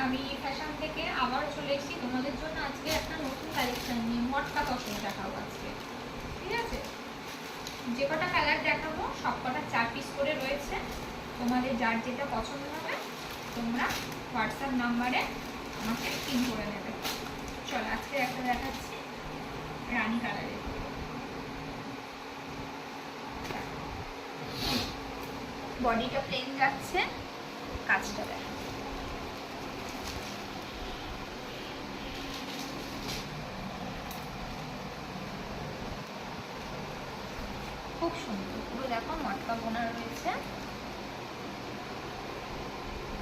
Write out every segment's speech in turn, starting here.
আমি ফ্যাশন থেকে আবার চলে এসেছি তোমাদের জন্য আজকে একটা নতুন কালেকশন নিয়ে। মটকা তসর দেখাবো আজকে, ঠিক আছে? যে কটা কালার দেখাবো সব কটা 4 পিস করে রয়েছে। তোমাদের যার যেটা পছন্দ হবে তোমরা হোয়াটসঅ্যাপ নাম্বারে আমাকে পিন করে নেবে। চলো আজকে একটা দেখাচ্ছি রানী কালারের। বডিটা প্লেন যাচ্ছে, কাজটা দেখো খুব সুন্দর। পুরো দেখো মটকা বোনা রয়েছে,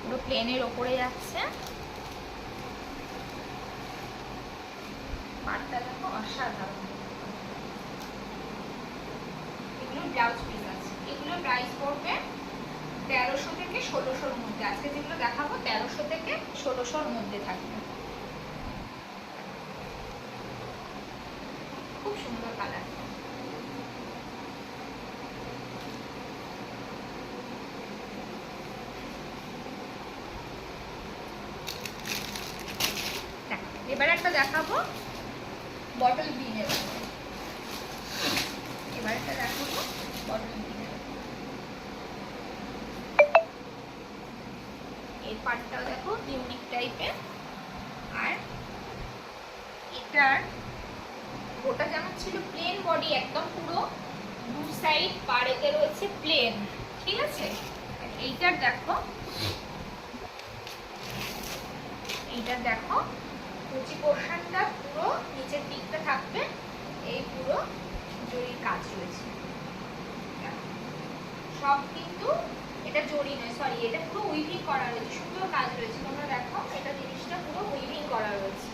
পুরো প্লেনের ওপরে যাচ্ছে। পাটটা দেখো অসাধারণ। এগুলো ব্লাউজ পিস আছে। এগুলো প্রাইস পড়বে 1300 থেকে 1600-র মধ্যে। আজকে যেগুলো দেখাবো 1300 থেকে 1600-র মধ্যে থাকবে। খুব সুন্দর কালার। এবার একটা দেখাবো বটল গ্রিনের উপরে। এবার একটা দেখাবো বটল গ্রিনের। এই পাটটাও দেখো ইউনিক টাইপের। আর এটার ওটা যেমন ছিল প্লেন বডি, একদম পুরো দু সাইড পাড়েতে রয়েছে প্লেন, ঠিক আছে? এইটার দেখো, এইটার দেখো কুচি পোর্শনটা পুরো নিচের দিকটা থাকবে। এই পুরো জরির কাজ রয়েছে সব, কিন্তু এটা জরি নয়, সরি, এটা পুরো উইভিং করা রয়েছে। সুন্দর কাজ রয়েছে, তোমরা দেখো এটা জিনিসটা পুরো উইভিং করা রয়েছে,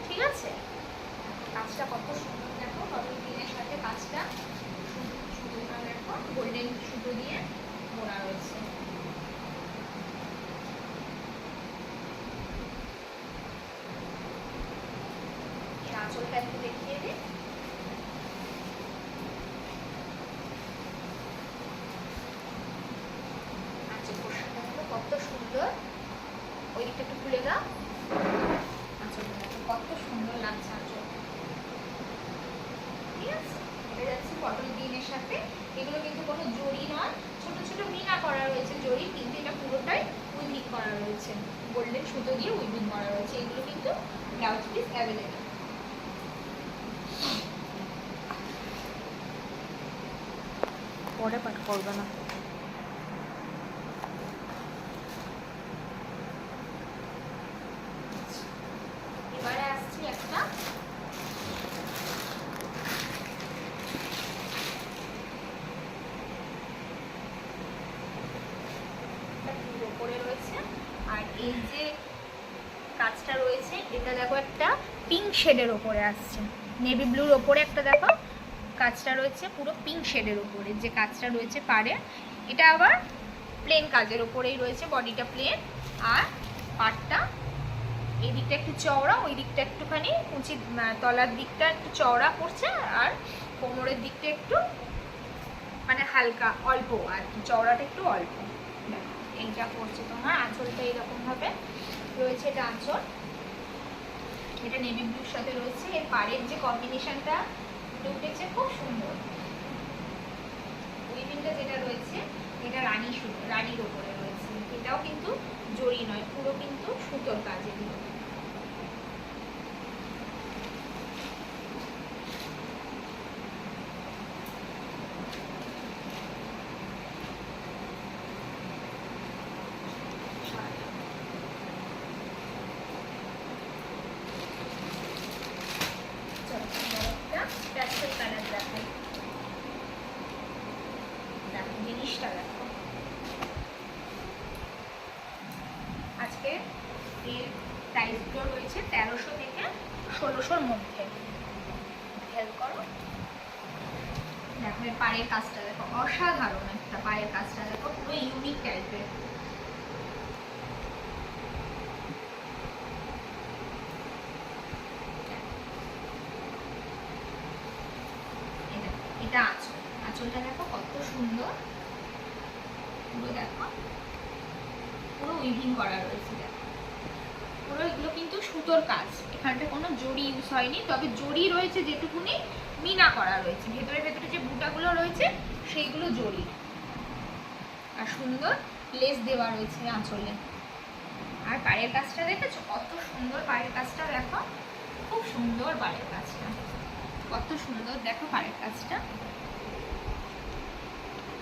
ঠিক আছে? কাজটা কত সুন্দর দেখো, বটল গ্রিনের সাথে কাজটা সুন্দর দেখো, গোল্ডেন সুতো দিয়ে বোনা রয়েছে। আঁচলটা একটু দেখিয়ে দিই। আঁচল পোর্শনটা দেখো কত সুন্দর। ওই দিকটা একটু খুলে দাও। আঁচলটা দেখো কত সুন্দর লাগছে আঁচল, ঠিক আছে? এটা যাচ্ছে বটল গ্রিনের সাথে। এগুলো কিন্তু কোনো জরি নয়, ছোট ছোট মিনা করা রয়েছে জরি, কিন্তু এটা পুরোটাই উইভিং করা রয়েছে, গোল্ডেন সুতো দিয়ে উইভিং করা রয়েছে। এগুলো কিন্তু ব্লাউজ পিস অ্যাভেলেবেল। পরে পাঠ করবে না। এবারে আসছি একটা উপরে রয়েছে। আর এই যে কাজটা রয়েছে এটা দেখো একটা পিঙ্ক শেডের ওপরে আসছে, নেভি ব্লুর ওপরে একটা দেখো কাজটা রয়েছে পুরো পিঙ্ক শেডের উপরে। যে কাজটা রয়েছে পাড়ে, এটা আবার প্লেন কাজের ওপরেই রয়েছে, বডিটা প্লেন। আর পাটটা এই দিকটা একটু চওড়া, ওই দিকটা একটুখানি উঁচি, তলার দিকটা একটু চওড়া পড়ছে, আর কোমরের দিকটা একটু মানে হালকা অল্প, আর চওড়াটা একটু অল্প। এইটা পড়ছে তোমার। আঁচলটা এরকম ভাবে রয়েছে, এটা আঁচল, এটা নেভি ব্লুর সাথে রয়েছে। এর পাড়ের যে কম্বিনেশনটা উঠেছে খুব সুন্দর। উইভিংটা যেটা রয়েছে এটা রানী সুতো, রানীর ওপরে রয়েছে। এটাও কিন্তু জরি নয়, পুরো কিন্তু সুতোর কাজ এগুলো। প্যাস্টেল কালার দেখাই, দেখো জিনিসটা দেখো। আজকে এর প্রাইসগুলো রয়েছে 1300 থেকে 1600-র মধ্যে। হেল্প করো, দেখো এর পায়ের কাজটা দেখো অসাধারণ একটা। পায়ের কাজটা দেখো পুরো ইউনিক টাইপের। এটা আঁচল, আঁচলটা দেখো কত সুন্দর, পুরো দেখো পুরো উইভিং করা রয়েছে। দেখো পুরো এগুলো কিন্তু সুতোর কাজ, এখানটা কোনো জড়ি ইউজ হয়নি, তবে জড়ি রয়েছে যেটুকুনি মিনা করা রয়েছে, ভেতরে ভেতরে যে বুটাগুলো রয়েছে সেইগুলো জড়ি। আর সুন্দর লেস দেওয়া রয়েছে আঁচলে। আর পাড়ের কাজটা দেখেছো কত সুন্দর, পাড়ের কাজটা দেখো, খুব সুন্দর পাড়ের কাজটা, কত সুন্দর দেখো পাড়ের কাজটা,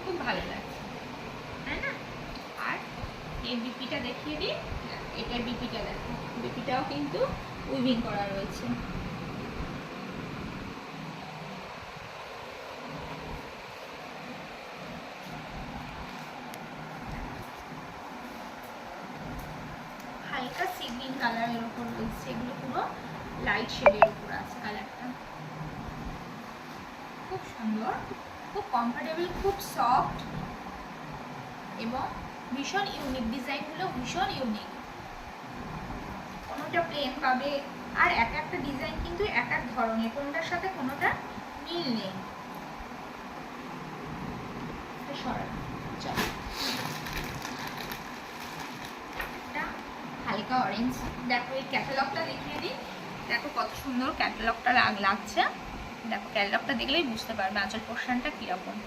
খুব ভালো লাগছে তাই না? আর এর বিপিটা দেখিয়ে দিই, এটার বিপিটা দেখো, বিপিটাও কিন্তু উইভিং করা রয়েছে। হালকা সি গ্রিন কালারের উপর রয়েছে, এগুলো পুরো লাইট শেডের উপর আছে কালারটা, খুব সুন্দর, খুব কমফোর্টেবল, খুব সফট এবং ভীষণ ইউনিক, ডিজাইনগুলো ভীষণ ইউনিক, কোনোটা প্লেন পাবে, আর এক একটা ডিজাইন কিন্তু এক এক ধরনের, কোনোটার সাথে কোনোটা মিল নেই। হালকা অরেঞ্জ, দেখো এই ক্যাটালগটা দেখিয়ে দিই, দেখো কত সুন্দর ক্যাটালগটা লাগছে, দেখো ক্যাটালগটা দেখলেই বুঝতে পারবে আঁচল পোর্শনটা কিরকম।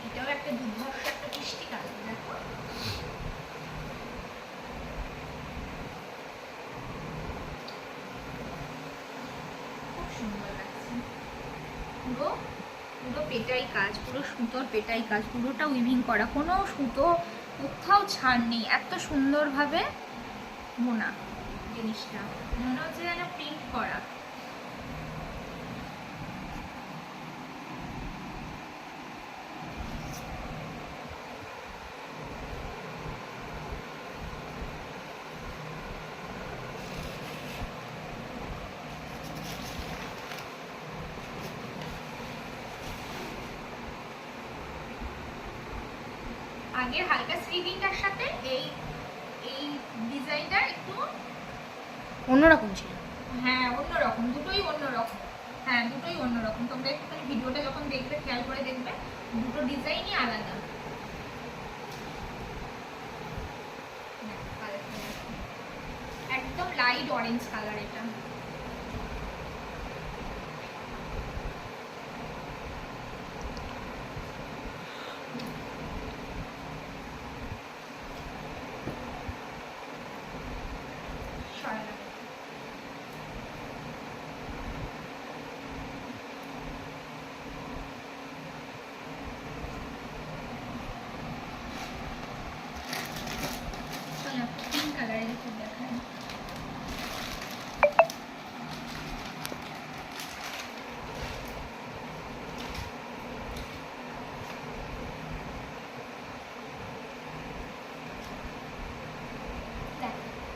এটাও একটা দুর্ধর্ষ একটা মিষ্টি কালার, দেখো খুব সুন্দর লাগছে, পুরো পুরো পেটাই কাজ, পুরো সুতোর পেটাই কাজ, পুরোটা উইভিং করা, কোনো সুতো কোথাও ছাড় নেই, এত সুন্দরভাবে বোনা জিনিসটা, মনে হচ্ছে যেন প্রিন্ট করা। আগের হালকা স্লিভিংটার সাথে এই এই ডিজাইনটা একটু অন্যরকম ছিল। হ্যাঁ অন্যরকম, দুটোই অন্যরকম, হ্যাঁ দুটোই অন্যরকম, তোমরা একটুখানি ভিডিওটা যখন দেখবে খেয়াল করে দেখবে দুটো ডিজাইনই আলাদা। একদম লাইট অরেঞ্জ কালার এটা, পিঙ্ক কালারের একটু দেখায়,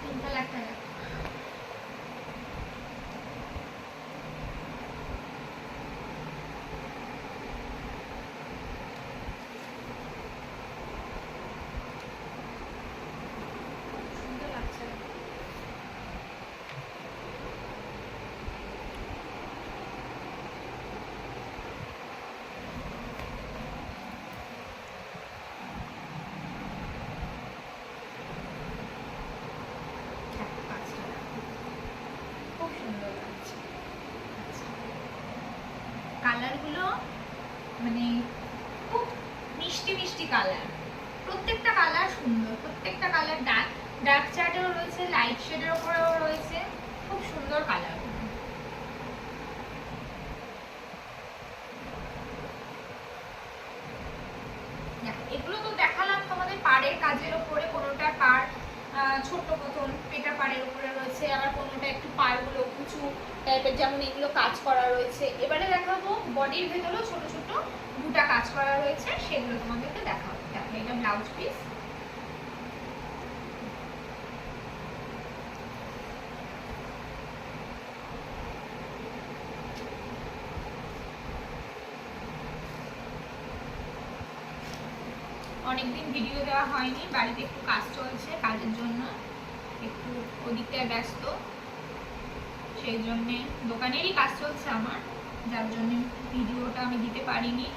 পিঙ্ক কালারটা দেখো, সুন্দর লাগছে। খুব সুন্দর লাগছে কালারগুলো, মানে খুব মিষ্টি মিষ্টি কালার, প্রত্যেকটা কালার সুন্দর, প্রত্যেকটা কালার ডার্ক ডার্ক চার্টেও রয়েছে, লাইট শেডের উপরেও রয়েছে, খুব সুন্দর কালার। এগুলো তো দেখালাম তোমাদের পাড়ের কাজের উপরে, কোনোটা পাড় ছোট্ট মতন পেটা পাড়ের উপরে রয়েছে, আবার কোনোটা একটু পাড়গুলো উঁচু টাইপের, যেমন এগুলো কাজ করা রয়েছে। এবারে দেখাবো বডির ভেতরেও ছোট ছোট দুটা কাজ করা রয়েছে, সেগুলো তোমাদেরকে দেখাবো। দেখো এটা ব্লাউজ পিস, অনেকদিন ভিডিও দেওয়া হয়নি, বাড়িতে একটু কাজ চলছে, কাজের জন্য একটু ওদিকটায় ব্যস্ত, সেই জন্যে দোকানেরই কাজ চলছে আমার, যার জন্য ভিডিওটা আমি দিতে পারিনি।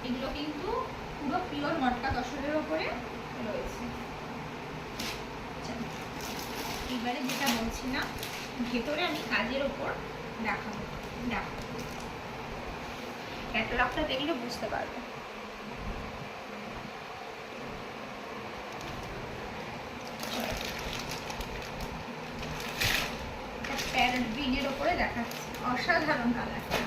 এগুলো কিন্তু পুরো পিওর মটকা তসরের ওপরে রয়েছে। এবারে যেটা বলছি না, ভেতরে আমি কাজের ওপর দেখাবো। দেখো ক্যাটালগটা দেখলে বুঝতে পারবে। প্যারেট গ্রিনের ওপরে দেখাচ্ছি, অসাধারণ কালারটা।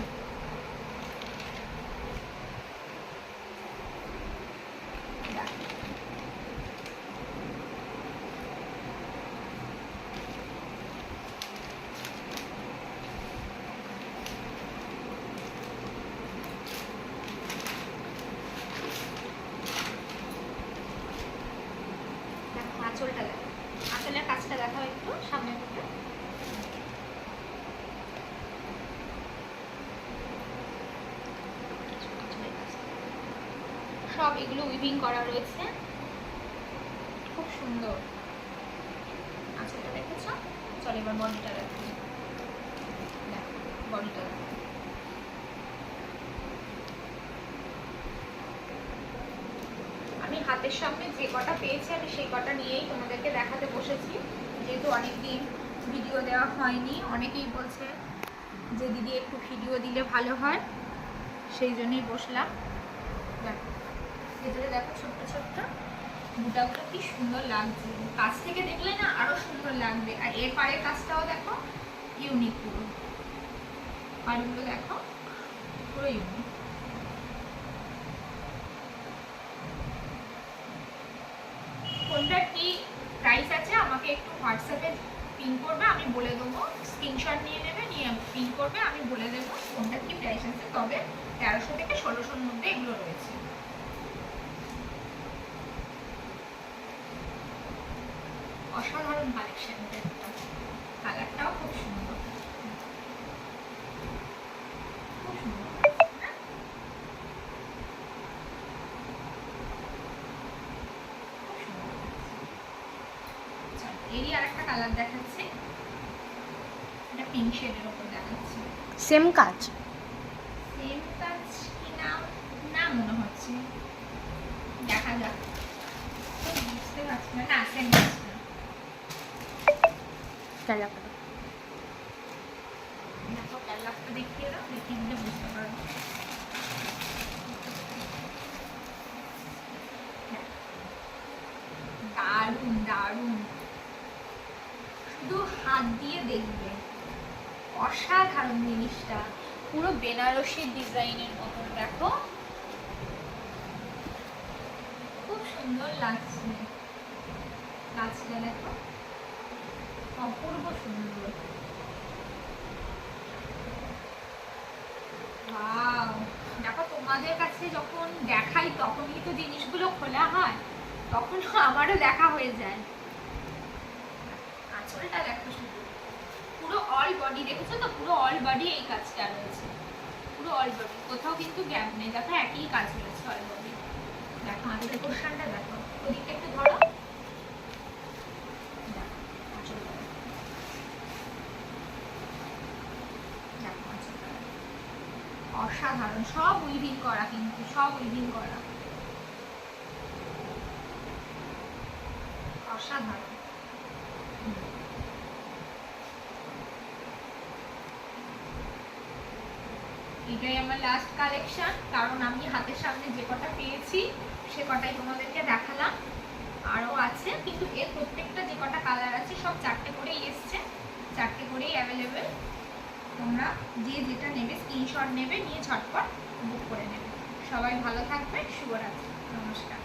আঁচলটা দেখো, আঁচলের কাজটা দেখাও একটু সামনে থেকে। সব এগুলো উইভিং করা রয়েছে, খুব সুন্দর। আঁচলটা দেখেছো? চল এবার বডিটা দেখো, বডিটা দেখো। আমি হাতের সামনে যে কটা পেয়েছি আমি সেই কটা নিয়েই তোমাদেরকে দেখাতে বসেছি, যেহেতু অনেকদিন ভিডিও দেওয়া হয়নি। অনেকেই বলছে যে দিদি একটু ভিডিও দিলে ভালো হয়, সেই জন্যই বসলাম। দেখো ভেতরে দেখো ছোট্ট ছোট্ট বুটাগুলো কি সুন্দর লাগছে, কাছ থেকে দেখলে না আরো সুন্দর লাগবে। আর এর পাড়ের কাজটাও দেখো ইউনিক, পুরো পাড়গুলো দেখো পুরো ইউনিক। কোনটার কি প্রাইস আছে আমাকে একটু হোয়াটসঅ্যাপে পিন করবে, আমি বলে দেবো। স্ক্রিনশট নিয়ে নেবে, নিয়ে পিন করবে, আমি বলে দেবো কোনটার কি প্রাইস আছে। তবে 1300 থেকে 1600-র মধ্যে এগুলো রয়েছে। অসাধারণ কালেকশন, কালারটাও খুব সুন্দর, খুব সুন্দর। এরই আরেকটা কালার দেখাচ্ছি, এটা পিঙ্ক শেডের উপর দেখাচ্ছি। সেম কাজ? সেম কাজ কি না না মনে হচ্ছে, দেখা যাক, বুঝতে পারছি না। না সেম কাজ না। ক্যাটালগটা দেখো ক্যাটালগটা দেখিয়ে দাও, দেখিয়ে দিলে বুঝতে পারবো। দারুণ দারুণ, শুধু হাত দিয়ে দেখবে, অসাধারণ জিনিসটা। পুরো বেনারসি ডিজাইনের মতন, দেখো খুব সুন্দর লাগছে। কাজটা দেখো অপূর্ব সুন্দর। ওয়াও, দেখো তোমাদের কাছে যখন দেখাই তখনই তো জিনিসগুলো খোলা হয়, তখন আমারও দেখা হয়ে যায়। আঁচলটা দেখো শুধু, পুরো অল বডি, দেখেছো তো পুরো অল বডি এই কাজটা রয়েছে, পুরো অল বডি, কোথাও কিন্তু গ্যাপ নেই। দেখো একই কাজ রয়েছে অল বডি। দেখো আঁচলের পোর্শনটা দেখো, ওদিকটা একটু ধরো, অসাধারণ। সব উইভিং করা, কিন্তু সব উইভিং করা, অসাধারণ। এটাই আমার লাস্ট কালেকশন, কারণ আমি হাতের সামনে যে কটা পেয়েছি সে কটাই তোমাদেরকে দেখালাম। আরও আছে, কিন্তু এর প্রত্যেকটা যে কটা কালার আছে সব 4টে করেই এসছে, 4টে করেই অ্যাভেলেবেল। তোমরা যে যেটা নেবে স্ক্রিনশট নেবে, নিয়ে ঝটপট বুক করে নেবে। সবাই ভালো থাকবে, শুভরাত্রি, নমস্কার।